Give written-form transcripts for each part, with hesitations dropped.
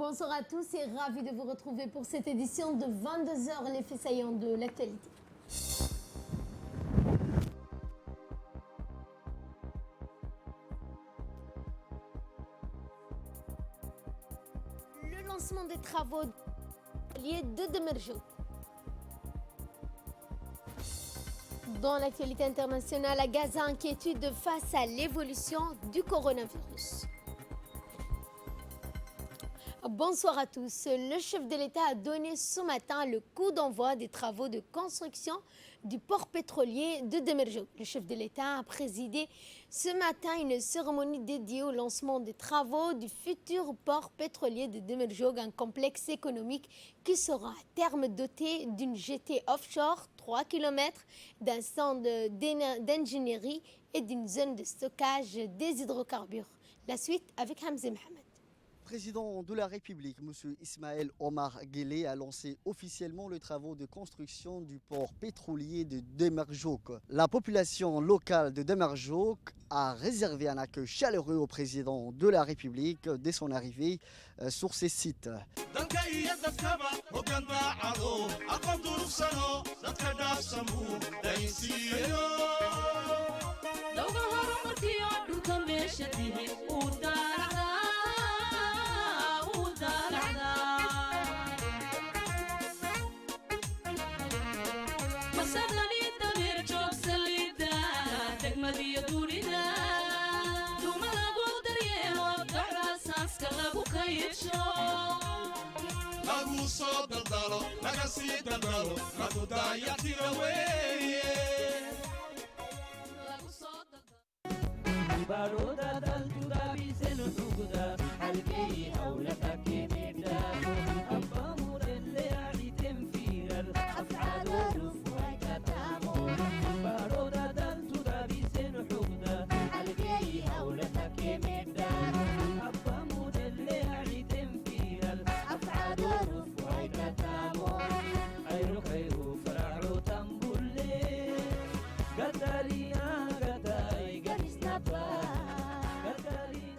Bonsoir à tous et ravi de vous retrouver pour cette édition de 22h, les faits saillants de l'actualité. Le lancement des travaux de Demerjouk. Dans l'actualité internationale, à Gaza, inquiétude face à l'évolution du coronavirus. Bonsoir à tous. Le chef de l'État a donné ce matin le coup d'envoi des travaux de construction du port pétrolier de Demerjouk. Le chef de l'État a présidé ce matin une cérémonie dédiée au lancement des travaux du futur port pétrolier de Demerjouk, un complexe économique qui sera à terme doté d'une jetée offshore 3 km, d'un centre d'ingénierie et d'une zone de stockage des hydrocarbures. La suite avec Hamza Mohamed. Le président de la République, M. Ismaël Omar Guelleh, a lancé officiellement les travaux de construction du port pétrolier de Demerjouk. La population locale de Demerjouk a réservé un accueil chaleureux au président de la République dès son arrivée sur ces sites.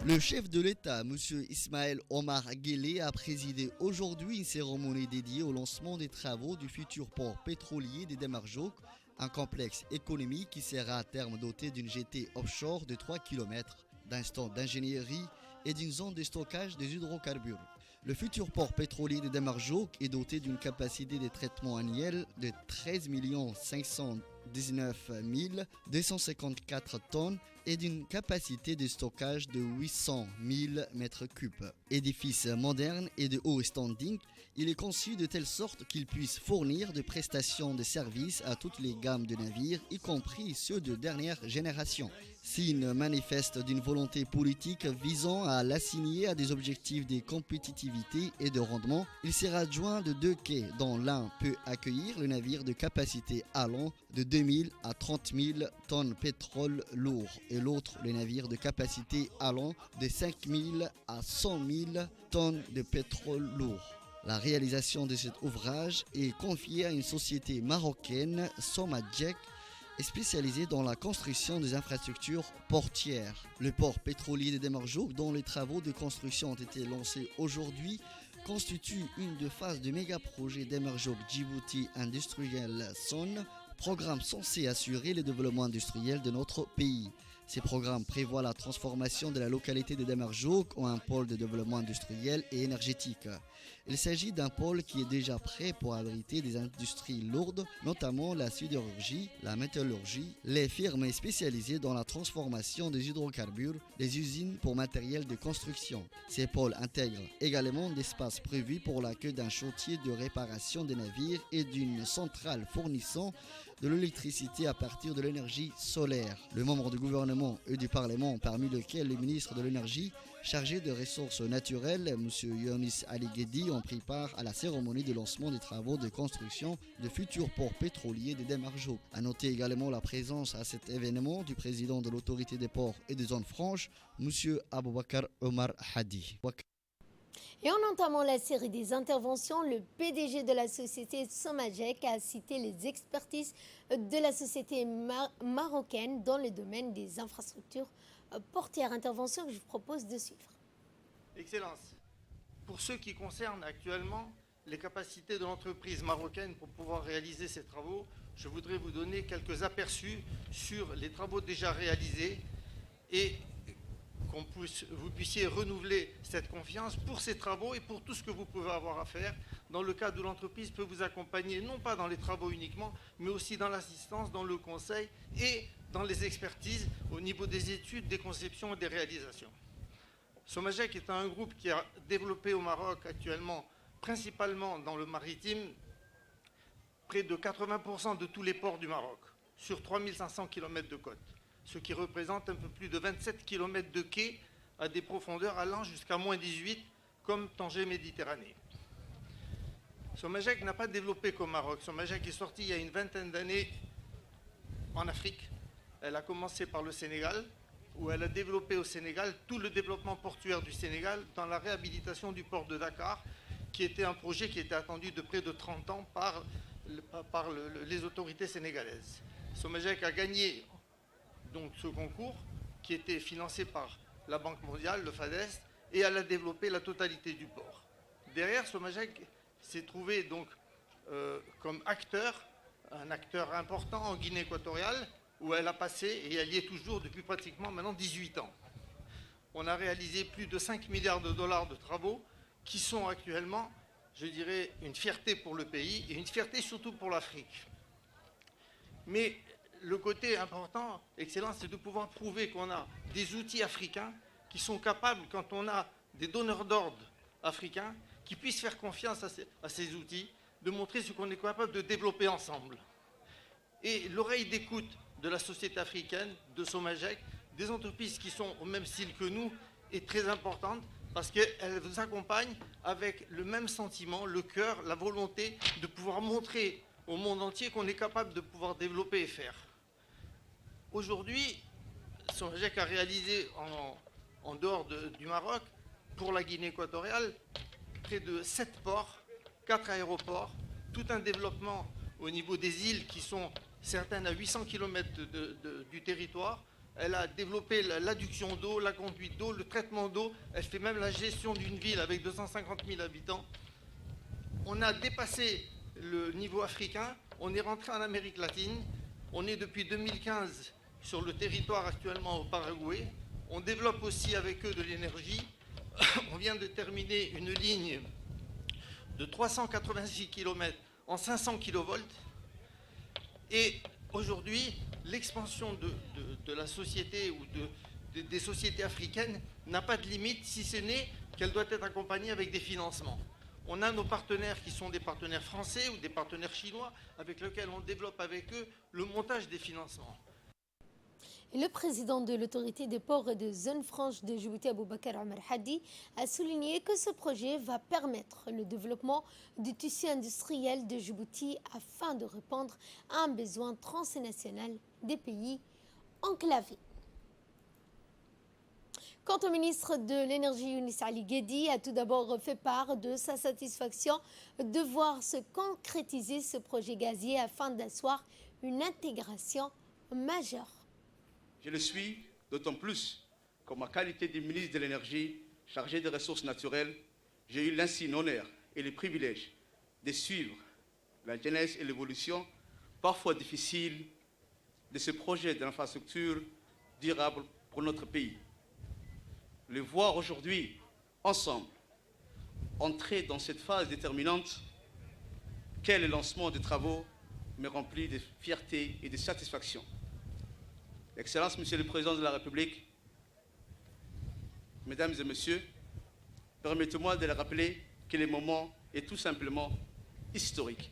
Le chef de l'État, M. Ismaël Omar Guelleh, a présidé aujourd'hui une cérémonie dédiée au lancement des travaux du futur port pétrolier de Demerjouk, un complexe économique qui sera à terme doté d'une jetée offshore de 3 km, d'un stand d'ingénierie et d'une zone de stockage des hydrocarbures. Le futur port pétrolier de Demerjouk est doté d'une capacité de traitement annuel de 13 519 254 tonnes et d'une capacité de stockage de 800 000 m3. Édifice moderne et de haut standing, il est conçu de telle sorte qu'il puisse fournir des prestations de services à toutes les gammes de navires, y compris ceux de dernière génération. Signe manifeste d'une volonté politique visant à l'assigner à des objectifs de compétitivité et de rendement, il sera adjoint de 2 quais dont l'un peut accueillir le navire de capacité allant de 2000 à 30 000 tonnes pétrole lourd et l'autre le navire de capacité allant de 5 000 à 100 000 tonnes de pétrole lourd. La réalisation de cet ouvrage est confiée à une société marocaine, Somadjek, spécialisée dans la construction des infrastructures portières. Le port pétrolier de Demerjouk, dont les travaux de construction ont été lancés aujourd'hui, constitue une des phases du méga-projet Demerjouk Djibouti Industrial Zone, programme censé assurer le développement industriel de notre pays. Ces programmes prévoient la transformation de la localité de Demerjouk en un pôle de développement industriel et énergétique. Il s'agit d'un pôle qui est déjà prêt pour abriter des industries lourdes, notamment la sidérurgie, la métallurgie, les firmes spécialisées dans la transformation des hydrocarbures, les usines pour matériel de construction. Ces pôles intègrent également l'espace prévu pour l'accueil d'un chantier de réparation des navires et d'une centrale fournissant de l'électricité à partir de l'énergie solaire. Le membre du gouvernement et du Parlement, parmi lesquels le ministre de l'énergie chargé des ressources naturelles, M. Younis Ali Guedi, ont pris part à la cérémonie de lancement des travaux de construction de futurs ports pétroliers de Demerjouk. A noter également la présence à cet événement du président de l'autorité des ports et des zones franches, M. Aboubakar Omar Hadi. Et en entamant la série des interventions, le PDG de la société Somadjek a cité les expertises de la société marocaine dans le domaine des infrastructures portières. Intervention que je vous propose de suivre. Excellence, Pour ce qui concerne actuellement les capacités de l'entreprise marocaine pour pouvoir réaliser ces travaux, je voudrais vous donner quelques aperçus sur les travaux déjà réalisés et vous puissiez renouveler cette confiance pour ces travaux et pour tout ce que vous pouvez avoir à faire dans le cadre où l'entreprise peut vous accompagner, non pas dans les travaux uniquement, mais aussi dans l'assistance, dans le conseil et dans les expertises au niveau des études, des conceptions et des réalisations. Somagec est un groupe qui a développé au Maroc actuellement, principalement dans le maritime, près de 80% de tous les ports du Maroc, sur 3500 km de côte, ce qui représente un peu plus de 27 km de quais à des profondeurs allant jusqu'à moins 18, comme Tanger Méditerranée. Somagec n'a pas développé qu'au Maroc. Somagec est sorti il y a une vingtaine d'années en Afrique. Elle a commencé par le Sénégal, où elle a développé au Sénégal tout le développement portuaire du Sénégal dans la réhabilitation du port de Dakar, qui était un projet qui était attendu de près de 30 ans par les autorités sénégalaises. Somagec a gagné donc ce concours qui était financé par la Banque mondiale, le FADES, et elle a développé la totalité du port. Derrière, Somagec s'est trouvé donc comme acteur, un acteur important en Guinée équatoriale, où elle a passé, et elle y est toujours depuis pratiquement maintenant 18 ans. On a réalisé plus de 5 milliards de dollars de travaux qui sont actuellement, je dirais, une fierté pour le pays et une fierté surtout pour l'Afrique. Mais le côté important, excellent, c'est de pouvoir prouver qu'on a des outils africains qui sont capables, quand on a des donneurs d'ordre africains, qui puissent faire confiance à ces outils, de montrer ce qu'on est capable de développer ensemble. Et l'oreille d'écoute de la société africaine, de Somagec, des entreprises qui sont au même style que nous, est très importante parce qu'elles vous accompagnent avec le même sentiment, le cœur, la volonté de pouvoir montrer au monde entier qu'on est capable de pouvoir développer et faire. Aujourd'hui, Somagec a réalisé en dehors du Maroc, pour la Guinée équatoriale, près de 7 ports, 4 aéroports, tout un développement au niveau des îles qui sont certaines à 800 km du territoire. Elle a développé l'adduction d'eau, la conduite d'eau, le traitement d'eau. Elle fait même la gestion d'une ville avec 250 000 habitants. On a dépassé le niveau africain. On est rentré en Amérique latine. On est depuis 2015 sur le territoire actuellement au Paraguay. On développe aussi avec eux de l'énergie. On vient de terminer une ligne de 386 km en 500 kV. Et aujourd'hui, l'expansion de la société ou des sociétés africaines n'a pas de limite, si ce n'est qu'elle doit être accompagnée avec des financements. On a nos partenaires qui sont des partenaires français ou des partenaires chinois avec lesquels on développe avec eux le montage des financements. Le président de l'autorité des ports et de zone franche de Djibouti, Aboubakar Omar Hadi, a souligné que ce projet va permettre le développement du tissu industriel de Djibouti afin de répondre à un besoin transnational des pays enclavés. Quant au ministre de l'Énergie, Younis Ali Guedi, a tout d'abord fait part de sa satisfaction de voir se concrétiser ce projet gazier afin d'asseoir une intégration majeure. Je le suis d'autant plus qu'en ma qualité de ministre de l'Énergie chargé des ressources naturelles, j'ai eu l'insigne honneur et le privilège de suivre la genèse et l'évolution parfois difficile de ce projet d'infrastructure durable pour notre pays. Le voir aujourd'hui, ensemble, entrer dans cette phase déterminante, quel lancement de travaux me remplit de fierté et de satisfaction. Excellence, Monsieur le Président de la République, Mesdames et Messieurs, permettez-moi de le rappeler que le moment est tout simplement historique.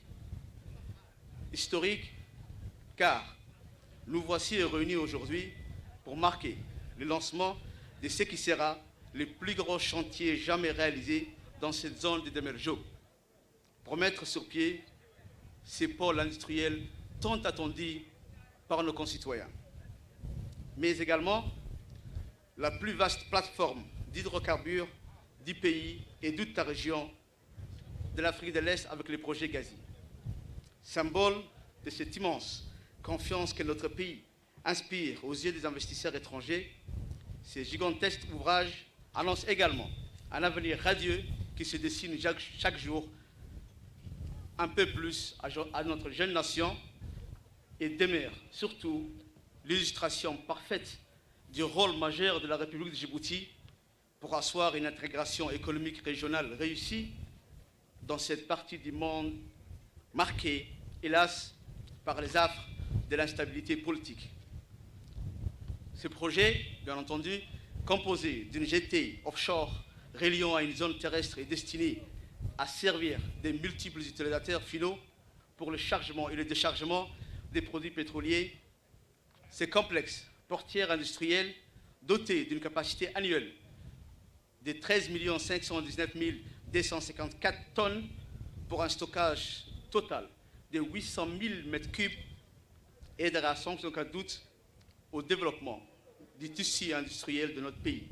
Historique car nous voici réunis aujourd'hui pour marquer le lancement de ce qui sera le plus gros chantier jamais réalisé dans cette zone de Demerjo, pour mettre sur pied ces pôles industriels tant attendus par nos concitoyens, mais également la plus vaste plateforme d'hydrocarbures du pays et de toute la région de l'Afrique de l'Est avec les projets gaziers. Symbole de cette immense confiance que notre pays inspire aux yeux des investisseurs étrangers, ces gigantesques ouvrages annoncent également un avenir radieux qui se dessine chaque jour un peu plus à notre jeune nation et demeure surtout l'illustration parfaite du rôle majeur de la République de Djibouti pour asseoir une intégration économique régionale réussie dans cette partie du monde marquée, hélas, par les affres de l'instabilité politique. Ce projet, bien entendu, composé d'une jetée offshore reliant à une zone terrestre et destiné à servir des multiples utilisateurs finaux pour le chargement et le déchargement des produits pétroliers. Ces complexes portières industrielles dotés d'une capacité annuelle de 13 519 254 tonnes pour un stockage total de 800 000 m3 aidera sans aucun doute au développement du tissu industriel de notre pays.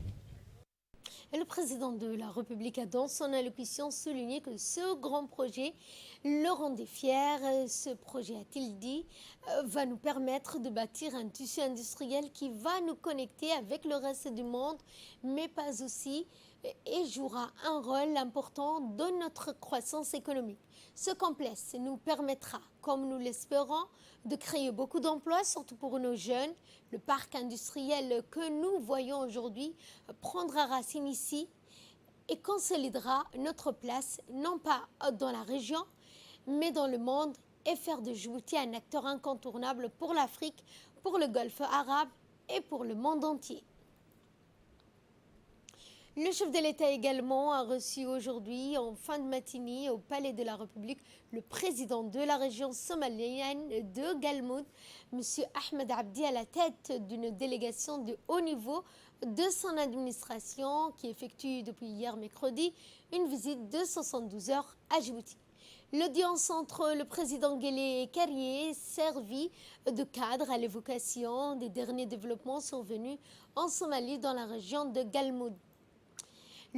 Et le président de la République a dans son allocution souligné que ce grand projet le rendait fier. Ce projet, a-t-il dit, va nous permettre de bâtir un tissu industriel qui va nous connecter avec le reste du monde, mais pas aussi, et jouera un rôle important dans notre croissance économique. Ce complexe nous permettra, comme nous l'espérons, de créer beaucoup d'emplois, surtout pour nos jeunes. Le parc industriel que nous voyons aujourd'hui prendra racine ici et consolidera notre place, non pas dans la région, mais dans le monde, et faire de Djibouti un acteur incontournable pour l'Afrique, pour le Golfe arabe et pour le monde entier. Le chef de l'État également a reçu aujourd'hui, en fin de matinée, au Palais de la République, le président de la région somalienne de Galmoud, M. Ahmed Abdi, à la tête d'une délégation de haut niveau de son administration qui effectue depuis hier mercredi une visite de 72 heures à Djibouti. L'audience entre le président Guelleh et Carrier servit de cadre à l'évocation des derniers développements survenus en Somalie dans la région de Galmoud.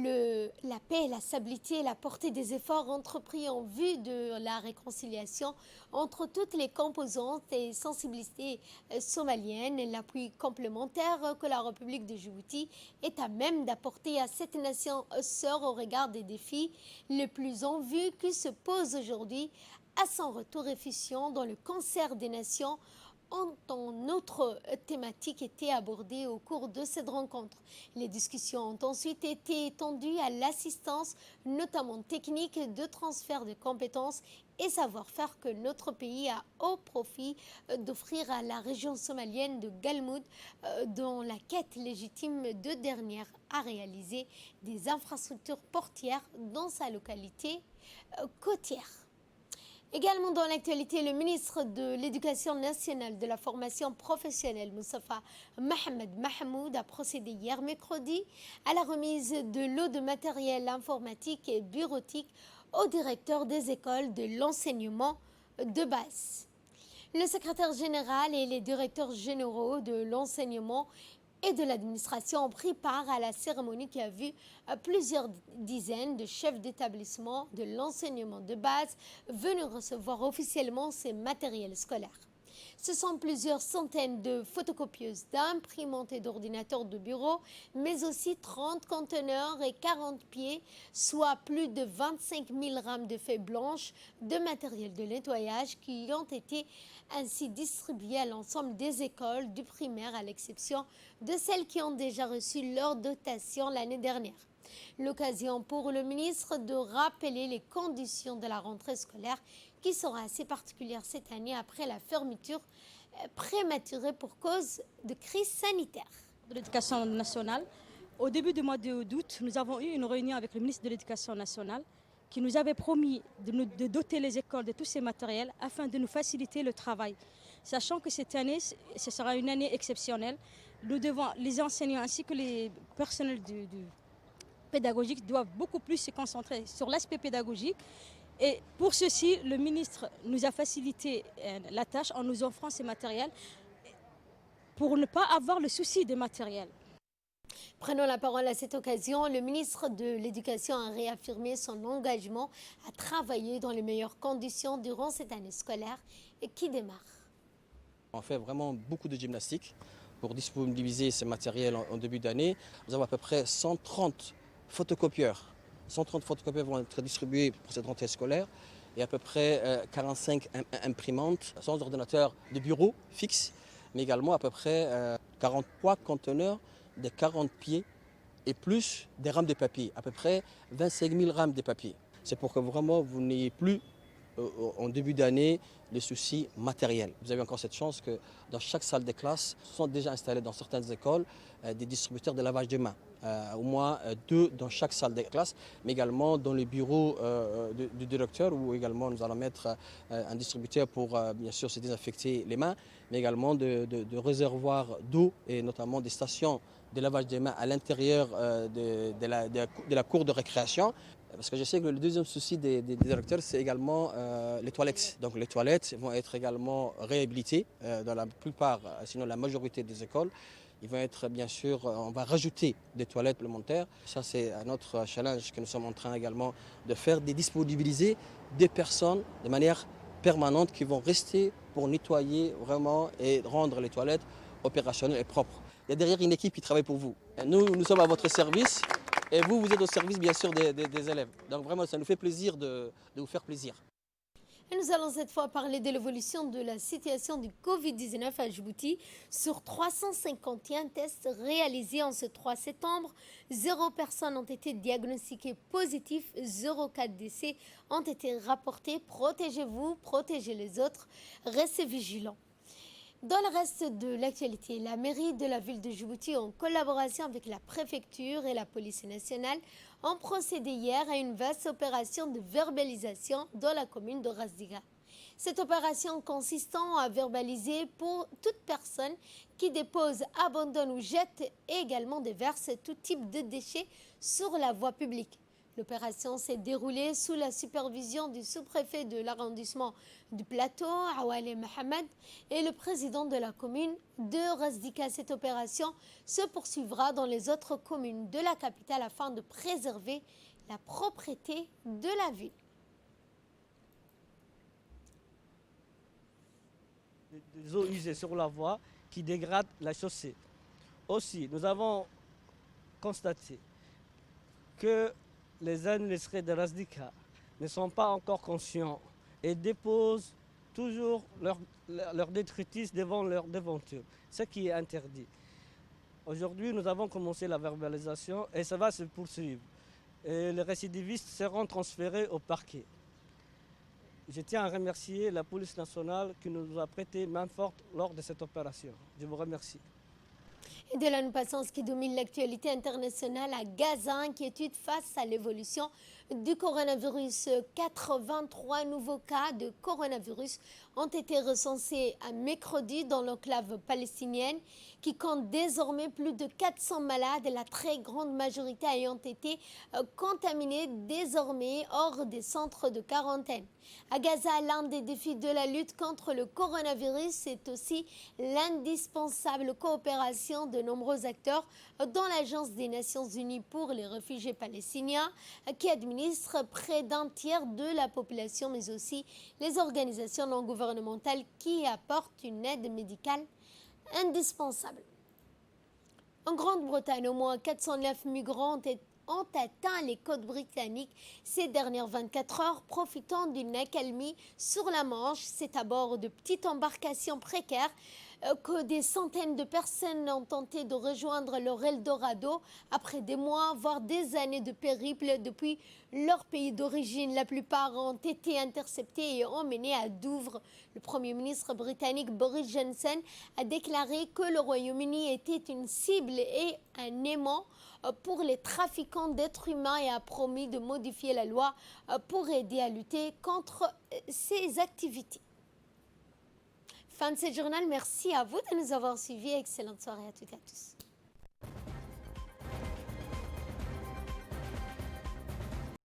La paix, la stabilité et la portée des efforts entrepris en vue de la réconciliation entre toutes les composantes et sensibilités somaliennes, l'appui complémentaire que la République de Djibouti est à même d'apporter à cette nation sœur au regard des défis les plus en vue qui se posent aujourd'hui à son retour efficient dans le concert des nations, en autre thématique été abordée au cours de cette rencontre. Les discussions ont ensuite été étendues à l'assistance, notamment technique, de transfert de compétences et savoir-faire que notre pays a au profit d'offrir à la région somalienne de Galmoud, dans la quête légitime de dernière à réaliser des infrastructures portières dans sa localité côtière. Également dans l'actualité, le ministre de l'Éducation nationale, de la formation professionnelle, Moustapha Mohamed Mahmoud, a procédé hier mercredi à la remise de lots de matériel informatique et bureautique aux directeurs des écoles de l'enseignement de base. Le secrétaire général et les directeurs généraux de l'enseignement et de l'administration ont pris part à la cérémonie qui a vu plusieurs dizaines de chefs d'établissement de l'enseignement de base venus recevoir officiellement ces matériels scolaires. Ce sont plusieurs centaines de photocopieuses, d'imprimantes et d'ordinateurs de bureau, mais aussi 30 conteneurs et 40 pieds, soit plus de 25 000 rames de feuilles blanches de matériel de nettoyage qui ont été ainsi distribués à l'ensemble des écoles du primaire, à l'exception de celles qui ont déjà reçu leur dotation l'année dernière. L'occasion pour le ministre de rappeler les conditions de la rentrée scolaire qui sera assez particulière cette année après la fermeture prématurée pour cause de crise sanitaire. De l'Éducation nationale, au début du mois d'août, nous avons eu une réunion avec le ministre de l'Éducation nationale qui nous avait promis de doter les écoles de tous ces matériels afin de nous faciliter le travail. Sachant que cette année, ce sera une année exceptionnelle, nous devons, les enseignants ainsi que les personnels pédagogiques doivent beaucoup plus se concentrer sur l'aspect pédagogique. Et pour ceci, le ministre nous a facilité la tâche en nous offrant ces matériels pour ne pas avoir le souci des matériels. Prenons la parole à cette occasion. Le ministre de l'Éducation a réaffirmé son engagement à travailler dans les meilleures conditions durant cette année scolaire qui démarre. On fait vraiment beaucoup de gymnastique pour disponibiliser ces matériels en début d'année. Nous avons à peu près 130 photocopieurs 130 photocopieurs vont être distribués pour cette rentrée scolaire et à peu près 45 imprimantes sans ordinateur de bureau fixe, mais également à peu près 43 conteneurs de 40 pieds et plus des rames de papier, à peu près 25 000 rames de papier. C'est pour que vraiment vous n'ayez plus en début d'année les soucis matériels. Vous avez encore cette chance que dans chaque salle de classe sont déjà installés dans certaines écoles des distributeurs de lavage de mains. Au moins 2 dans chaque salle de classe, mais également dans le bureau du directeur où également nous allons mettre un distributeur pour bien sûr se désinfecter les mains, mais également de réservoirs d'eau et notamment des stations de lavage des mains à l'intérieur de la cour de récréation. Parce que je sais que le deuxième souci des directeurs, c'est également les toilettes. Donc les toilettes vont être également réhabilitées dans la plupart, sinon la majorité des écoles. Ils vont être, bien sûr, on va rajouter des toilettes supplémentaires. Ça, c'est un autre challenge que nous sommes en train également de faire, de disponibiliser des personnes de manière permanente qui vont rester pour nettoyer vraiment et rendre les toilettes opérationnelles et propres. Il y a derrière une équipe qui travaille pour vous. Et nous sommes à votre service et vous êtes au service, bien sûr, des élèves. Donc vraiment, ça nous fait plaisir de vous faire plaisir. Et nous allons cette fois parler de l'évolution de la situation du Covid-19 à Djibouti. Sur 351 tests réalisés en ce 3 septembre, 0 personnes ont été diagnostiquées positives, 0 cas de décès ont été rapportés. Protégez-vous, protégez les autres, restez vigilants. Dans le reste de l'actualité, la mairie de la ville de Djibouti, en collaboration avec la préfecture et la police nationale, ont procédé hier à une vaste opération de verbalisation dans la commune de Razdiga. Cette opération consistant à verbaliser pour toute personne qui dépose, abandonne ou jette et également déverse tout type de déchets sur la voie publique. L'opération s'est déroulée sous la supervision du sous-préfet de l'arrondissement du Plateau, Awale Mohamed, et le président de la commune de Razdiga. Cette opération se poursuivra dans les autres communes de la capitale afin de préserver la propreté de la ville. Des eaux usées sur la voie qui dégradent la chaussée. Aussi, nous avons constaté que les administrés de Razdiga ne sont pas encore conscients et déposent toujours leur détritus devant leur devanture, ce qui est interdit. Aujourd'hui, nous avons commencé la verbalisation et ça va se poursuivre. Et les récidivistes seront transférés au parquet. Je tiens à remercier la police nationale qui nous a prêté main forte lors de cette opération. Je vous remercie. Et de là, nous passons à ce qui domine l'actualité internationale à Gaza. Inquiétude face à l'évolution du coronavirus. 83 nouveaux cas de coronavirus ont été recensés à mercredi dans l'enclave palestinienne qui compte désormais plus de 400 malades et la très grande majorité ayant été contaminés désormais hors des centres de quarantaine. À Gaza, l'un des défis de la lutte contre le coronavirus, c'est aussi l'indispensable coopération de nombreux acteurs dont l'Agence des Nations Unies pour les réfugiés palestiniens qui administre près d'un tiers de la population, mais aussi les organisations non gouvernementales qui apportent une aide médicale indispensable. En Grande-Bretagne, au moins 409 migrants ont atteint les côtes britanniques ces dernières 24 heures, profitant d'une accalmie sur la Manche. C'est à bord de petites embarcations précaires que des centaines de personnes ont tenté de rejoindre leur Eldorado après des mois, voire des années de périple depuis leur pays d'origine. La plupart ont été interceptés et emmenés à Douvres. Le Premier ministre britannique Boris Johnson a déclaré que le Royaume-Uni était une cible et un aimant pour les trafiquants d'êtres humains et a promis de modifier la loi pour aider à lutter contre ces activités. Fin de ce journal, merci à vous de nous avoir suivis. Excellente soirée à toutes et à tous.